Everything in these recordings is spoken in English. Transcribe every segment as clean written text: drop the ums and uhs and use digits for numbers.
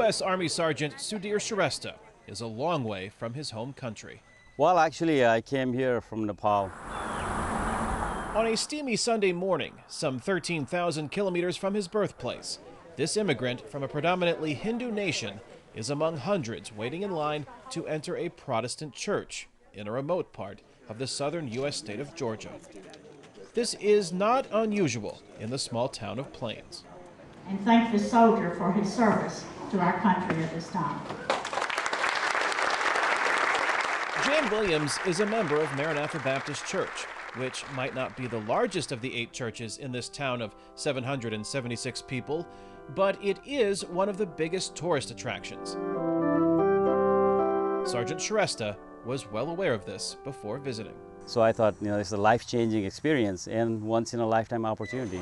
U.S. Army Sergeant Sudhir Shrestha is a long way from his home country. Well, actually, I came here from Nepal. On a steamy Sunday morning, some 13,000 kilometers from his birthplace, this immigrant from a predominantly Hindu nation is among hundreds waiting in line to enter a Protestant church in a remote part of the southern U.S. state of Georgia. This is not unusual in the small town of Plains. And thank the soldier for his service to our country at this time. Jan Williams is a member of Maranatha Baptist Church, which might not be the largest of the 8 churches in this town of 776 people, but it is one of the biggest tourist attractions. Sergeant Shrestha was well aware of this before visiting. So I thought, it's a life-changing experience and once-in-a-lifetime opportunity.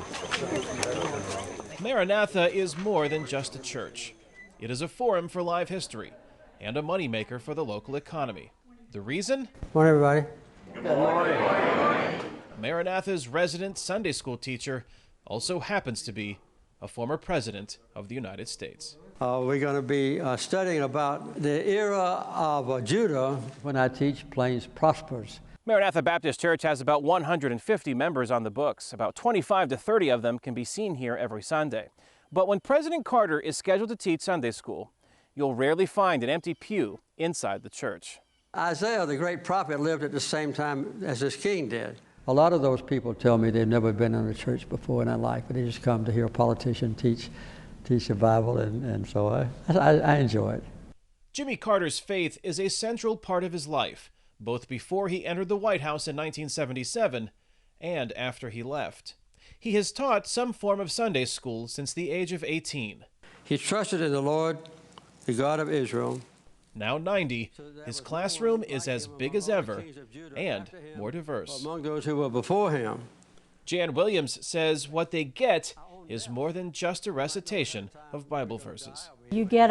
Maranatha is more than just a church. It is a forum for live history and a moneymaker for the local economy. The reason? Good morning, everybody. Good morning. Maranatha's resident Sunday school teacher also happens to be a former president of the United States. We're going to be studying about the era of Judah. When I teach, Plains prospers. Maranatha Baptist Church has about 150 members on the books. About 25 to 30 of them can be seen here every Sunday. But when President Carter is scheduled to teach Sunday school, you'll rarely find an empty pew inside the church. Isaiah, the great prophet, lived at the same time as this king did. A lot of those people tell me they've never been in a church before in their life, but they just come to hear a politician teach the Bible, and so I enjoy it. Jimmy Carter's faith is a central part of his life, both before he entered the White House in 1977 and after he left. He has taught some form of Sunday school since the age of 18. He trusted in the Lord, the God of Israel. Now 90, his classroom is as big as ever and more diverse. Among those who were before him. Jan Williams says what they get is more than just a recitation of Bible verses. You get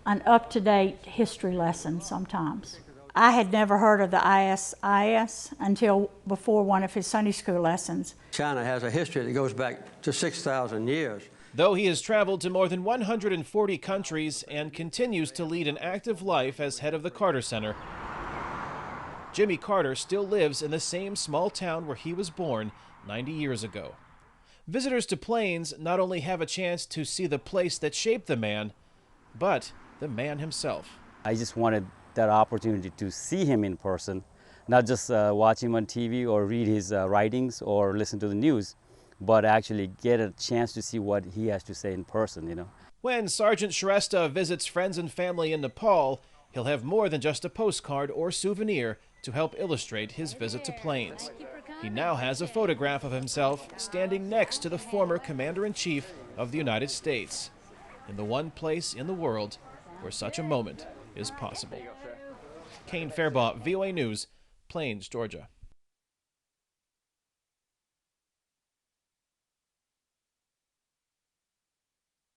an up-to-date history lesson sometimes. I had never heard of the ISIS until before one of his Sunday school lessons. China has a history that goes back to 6,000 years. Though he has traveled to more than 140 countries and continues to lead an active life as head of the Carter Center, Jimmy Carter still lives in the same small town where he was born 90 years ago. Visitors to Plains not only have a chance to see the place that shaped the man, but the man himself. I just wanted that opportunity to see him in person, not just watch him on TV or read his writings or listen to the news, but actually get a chance to see what he has to say in person, When Sergeant Shrestha visits friends and family in Nepal, he'll have more than just a postcard or souvenir to help illustrate his visit to Plains. He now has a photograph of himself standing next to the former Commander-in-Chief of the United States, in the one place in the world where such a moment is possible. Kane, Farabaugh, VOA News, Plains, Georgia.